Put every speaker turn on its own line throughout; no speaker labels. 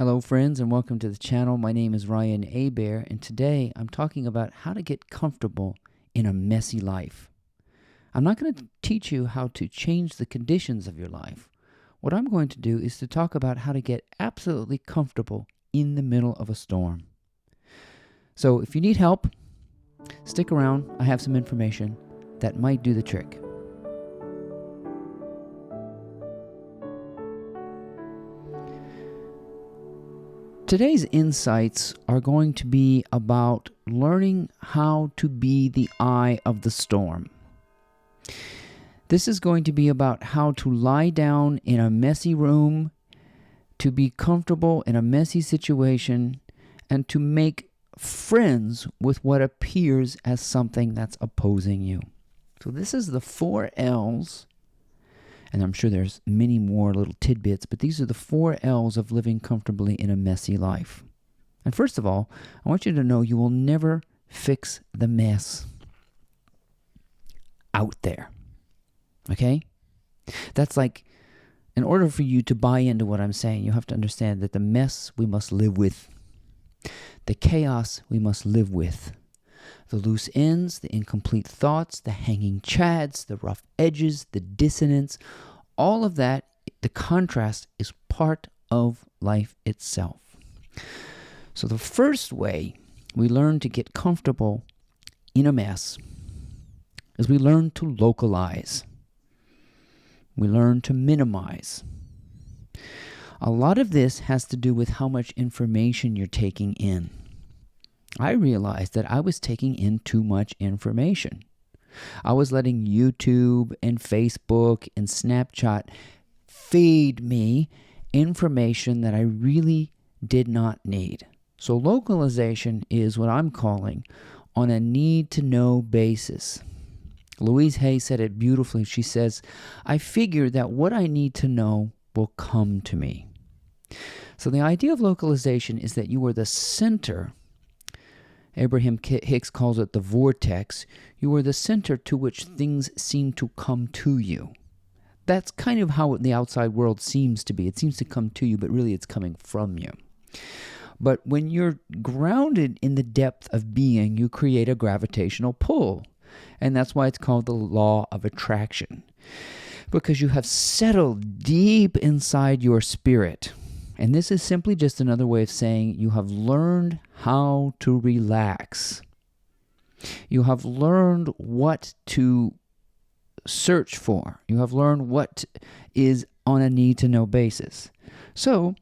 Hello friends and welcome to the channel. My name is Ryan Abear and today I'm talking about how to get comfortable in a messy life. I'm not going to teach you how to change the conditions of your life. What I'm going to do is to talk about how to get absolutely comfortable in the middle of a storm. So if you need help, stick around. I have some information that might do the trick. Today's insights are going to be about learning how to be the eye of the storm. This is going to be about how to lie down in a messy room, to be comfortable in a messy situation, and to make friends with what appears as something that's opposing you. So this is the 4 L's. And I'm sure there's many more little tidbits, but these are the 4 L's of living comfortably in a messy life. And first of all, I want you to know you will never fix the mess out there. Okay? That's like, in order for you to buy into what I'm saying, you have to understand that the mess we must live with. The chaos we must live with. The loose ends, the incomplete thoughts, the hanging chads, the rough edges, the dissonance, all of that, the contrast is part of life itself. So the first way we learn to get comfortable in a mess is we learn to localize. We learn to minimize. A lot of this has to do with how much information you're taking in. I realized that I was taking in too much information. I was letting YouTube and Facebook and Snapchat feed me information that I really did not need. So localization is what I'm calling on a need-to-know basis. Louise Hay said it beautifully. She says, I figure that what I need to know will come to me. So the idea of localization is that you are the center. Abraham Hicks calls it the vortex. You are the center to which things seem to come to you. That's kind of how the outside world seems to be. It seems to come to you, but really it's coming from you. But when you're grounded in the depth of being, you create a gravitational pull. And that's why it's called the law of attraction. Because you have settled deep inside your spirit. And this is simply just another way of saying you have learned how to relax. You have learned what to search for. You have learned what is on a need-to-know basis. So,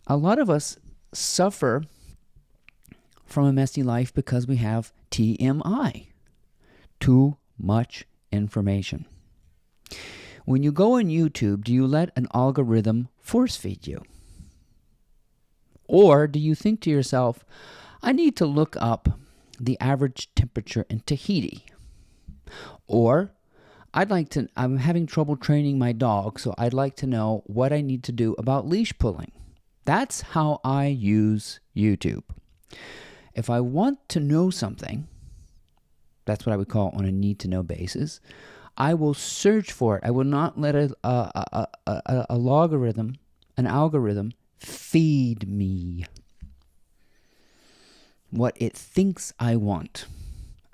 a lot of us suffer from a messy life because we have TMI. Too much information. When you go on YouTube, do you let an algorithm force feed you? Or do you think to yourself, I need to look up the average temperature in Tahiti? Or, I'm having trouble training my dog, so I'd like to know what I need to do about leash pulling. That's how I use YouTube. If I want to know something, that's what I would call on a need-to-know basis, I will search for it. I will not let an algorithm, feed me what it thinks I want.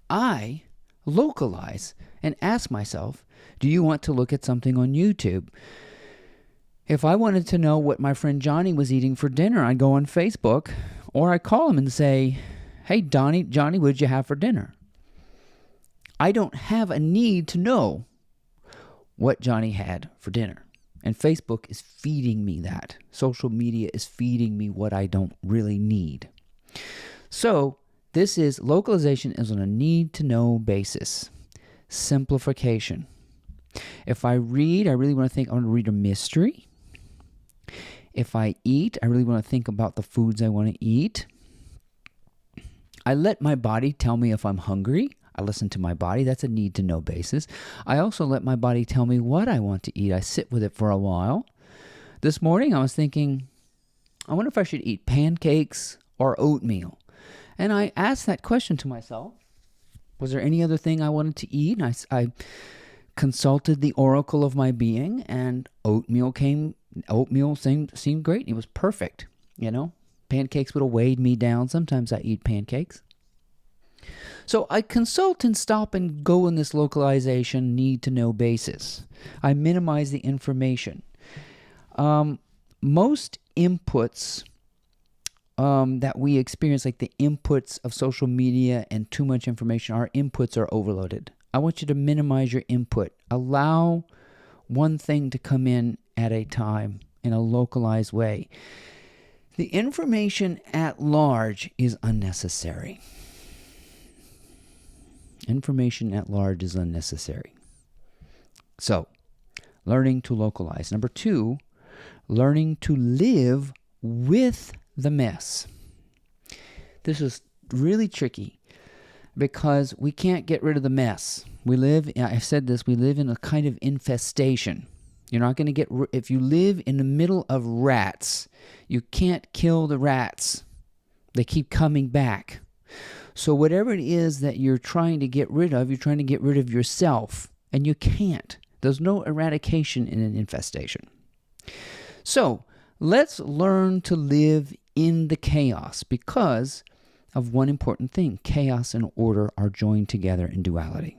I localize and ask myself, do you want to look at something on YouTube? If I wanted to know what my friend Johnny was eating for dinner, I'd go on Facebook or I'd call him and say, hey, Johnny, what did you have for dinner? I don't have a need to know what Johnny had for dinner. And Facebook is feeding me that. Social media is feeding me what I don't really need. So, localization is on a need-to-know basis. Simplification. If I read, I really want to read a mystery. If I eat, I really want to think about the foods I want to eat. I let my body tell me if I'm hungry. I listen to my body. That's a need-to-know basis. I also let my body tell me what I want to eat. I sit with it for a while. This morning, I was thinking, I wonder if I should eat pancakes or oatmeal. And I asked that question to myself. Was there any other thing I wanted to eat? And I consulted the oracle of my being, and oatmeal seemed great. It was perfect. Pancakes would have weighed me down. Sometimes I eat pancakes. So I consult and stop and go in this localization need-to-know basis. I minimize the information. Most inputs that we experience, like the inputs of social media and too much information, our inputs are overloaded. I want you to minimize your input. Allow one thing to come in at a time in a localized way. The information at large is unnecessary. Information at large is unnecessary. So, learning to localize. Number 2, learning to live with the mess. This is really tricky because we can't get rid of the mess. I've said this, we live in a kind of infestation. You're not going to if you live in the middle of rats, you can't kill the rats. They keep coming back. So whatever it is that you're trying to get rid of, you're trying to get rid of yourself, and you can't. There's no eradication in an infestation. So let's learn to live in the chaos because of one important thing. Chaos and order are joined together in duality.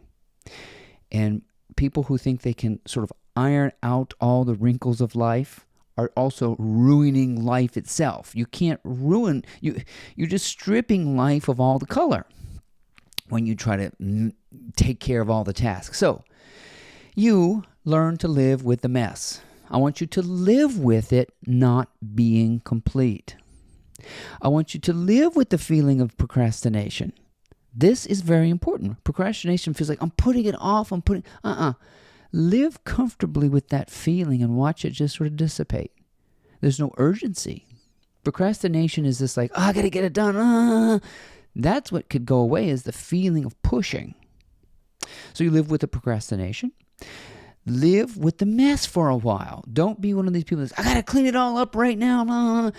And people who think they can sort of iron out all the wrinkles of life are also ruining life itself. You can't ruin, you're just stripping life of all the color when you try to take care of all the tasks. So you learn to live with the mess. I want you to live with it not being complete. I want you to live with the feeling of procrastination. This is very important. Procrastination feels like I'm putting it off. Live comfortably with that feeling and watch it just sort of dissipate. There's no urgency. Procrastination is just like, I got to get it done. That's what could go away, is the feeling of pushing. So you live with the procrastination. Live with the mess for a while. Don't be one of these people that's, I got to clean it all up right now.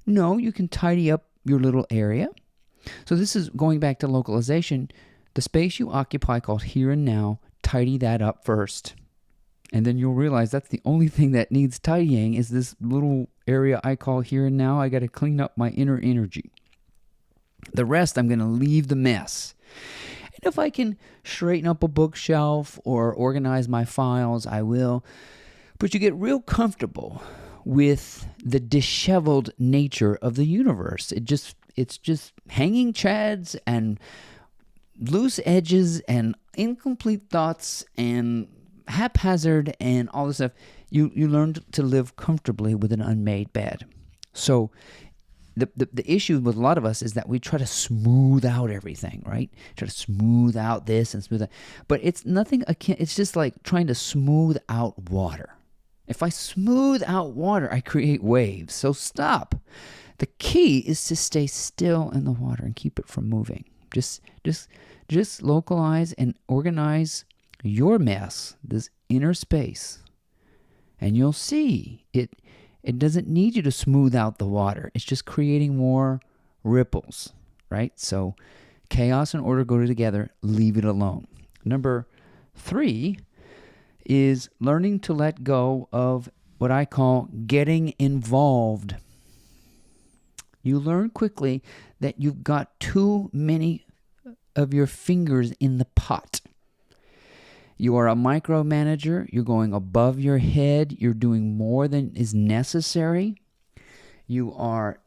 No, you can tidy up your little area. So this is going back to localization. The space you occupy called here and now, tidy that up first. And then you'll realize that's the only thing that needs tidying is this little area I call here and now. I got to clean up my inner energy. The rest, I'm going to leave the mess. And if I can straighten up a bookshelf or organize my files, I will. But you get real comfortable with the disheveled nature of the universe. It's just hanging chads and loose edges and incomplete thoughts and haphazard and all this stuff. You learn to live comfortably with an unmade bed. So the issue with a lot of us is that we try to smooth out everything, right? Try to smooth out this and smooth that. But it's nothing akin, it's just like trying to smooth out water. If I smooth out water, I create waves. So stop. The key is to stay still in the water and keep it from moving. Just localize and organize your mess, this inner space. And you'll see it doesn't need you to smooth out the water. It's just creating more ripples, right? So chaos and order go together. Leave it alone. Number 3 is learning to let go of what I call getting involved. You learn quickly that you've got too many of your fingers in the pot. You are a micromanager. You're going above your head. You're doing more than is necessary. You are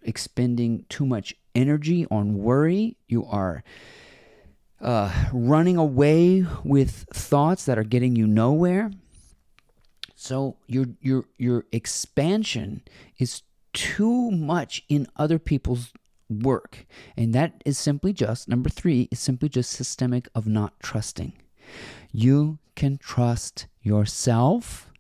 expending too much energy on worry. You are running away with thoughts that are getting you nowhere. So your expansion is too much in other people's work. And that is simply just, number 3, is simply just systemic of not trusting. You can trust yourself.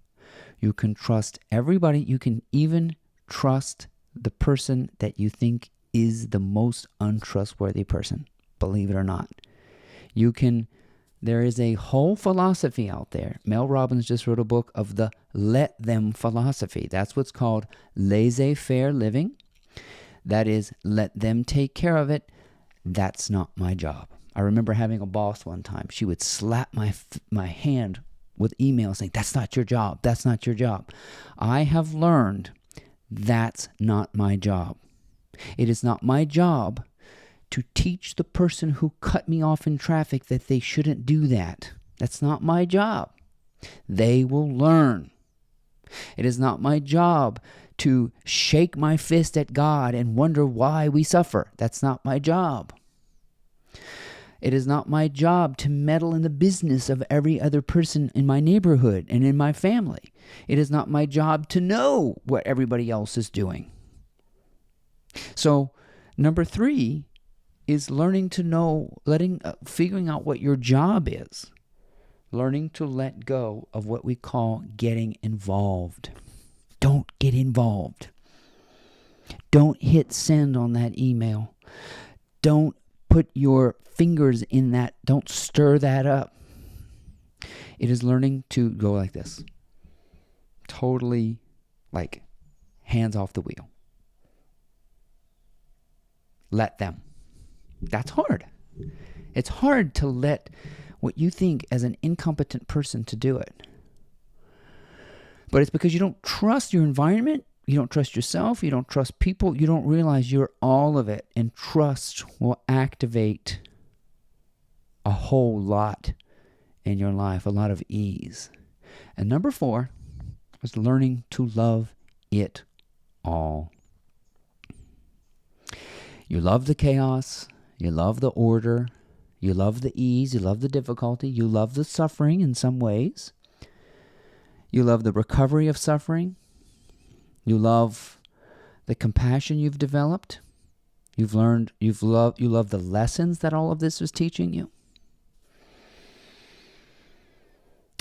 You can trust everybody. You can even trust the person that you think is the most untrustworthy person, believe it or not. There is a whole philosophy out there. Mel Robbins just wrote a book of the let them philosophy. That's what's called laissez-faire living. That is, let them take care of it. That's not my job. I remember having a boss one time. She would slap my hand with emails saying, that's not your job. That's not your job. I have learned That's not my job. It is not my job to teach the person who cut me off in traffic that they shouldn't do that. That's not my job. They will learn. It is not my job to shake my fist at God and wonder why we suffer. That's not my job. It is not my job to meddle in the business of every other person in my neighborhood and in my family. It is not my job to know what everybody else is doing. So, number 3 is learning to know, figuring out what your job is. Learning to let go of what we call getting involved. Don't get involved. Don't hit send on that email. Don't put your fingers in that. Don't stir that up. It is learning to go like this. Totally like hands off the wheel. Let them. That's hard. It's hard to let what you think as an incompetent person to do it. But it's because you don't trust your environment, you don't trust yourself, you don't trust people, you don't realize you're all of it. And trust will activate a whole lot in your life, a lot of ease. And number 4 is learning to love it all. You love the chaos, you love the order, you love the ease, you love the difficulty, you love the suffering in some ways. You love the recovery of suffering. You love the compassion you've developed. You love the lessons that all of this is teaching you.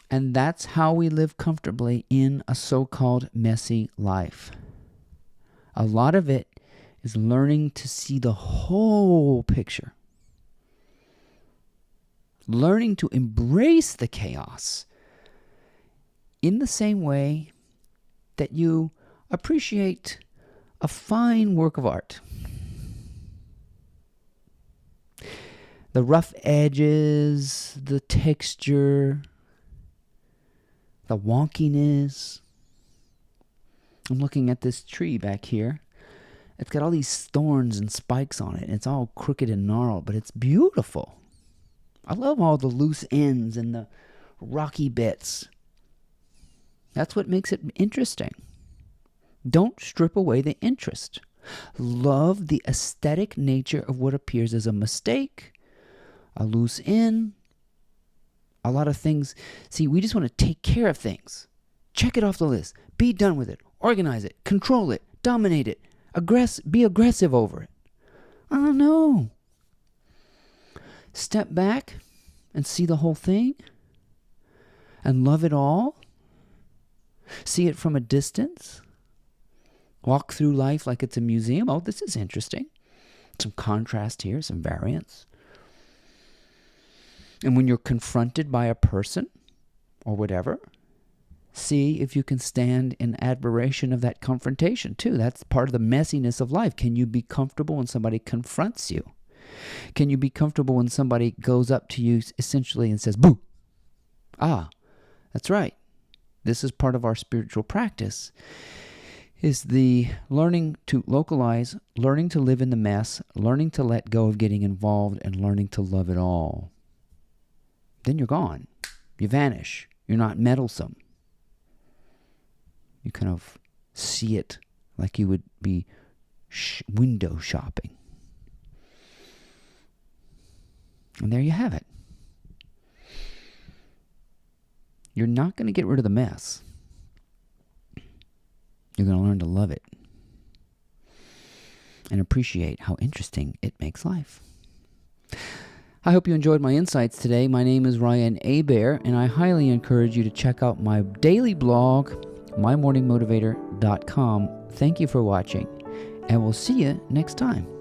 And that's how we live comfortably in a so-called messy life. A lot of it is learning to see the whole picture. Learning to embrace the chaos in the same way that you appreciate a fine work of art. The rough edges, the texture, the wonkiness. I'm looking at this tree back here. It's got all these thorns and spikes on it, and it's all crooked and gnarled, but it's beautiful. I love all the loose ends and the rocky bits. That's what makes it interesting. Don't strip away the interest. Love the aesthetic nature of what appears as a mistake, a loose end, a lot of things. See, we just want to take care of things. Check it off the list. Be done with it. Organize it. Control it. Dominate it. Be aggressive over it. Oh, no. Step back and see the whole thing and love it all. See it from a distance. Walk through life like it's a museum. Oh, this is interesting. Some contrast here, some variance. And when you're confronted by a person or whatever, see if you can stand in admiration of that confrontation too. That's part of the messiness of life. Can you be comfortable when somebody confronts you? Can you be comfortable when somebody goes up to you essentially and says, boo? Ah, that's right. This is part of our spiritual practice, is the learning to localize, learning to live in the mess, learning to let go of getting involved, and learning to love it all. Then you're gone. You vanish. You're not meddlesome. You kind of see it like you would be window shopping. And there you have it. You're not going to get rid of the mess. You're going to learn to love it and appreciate how interesting it makes life. I hope you enjoyed my insights today. My name is Ryan Hebert, and I highly encourage you to check out my daily blog, mymorningmotivator.com. Thank you for watching, and we'll see you next time.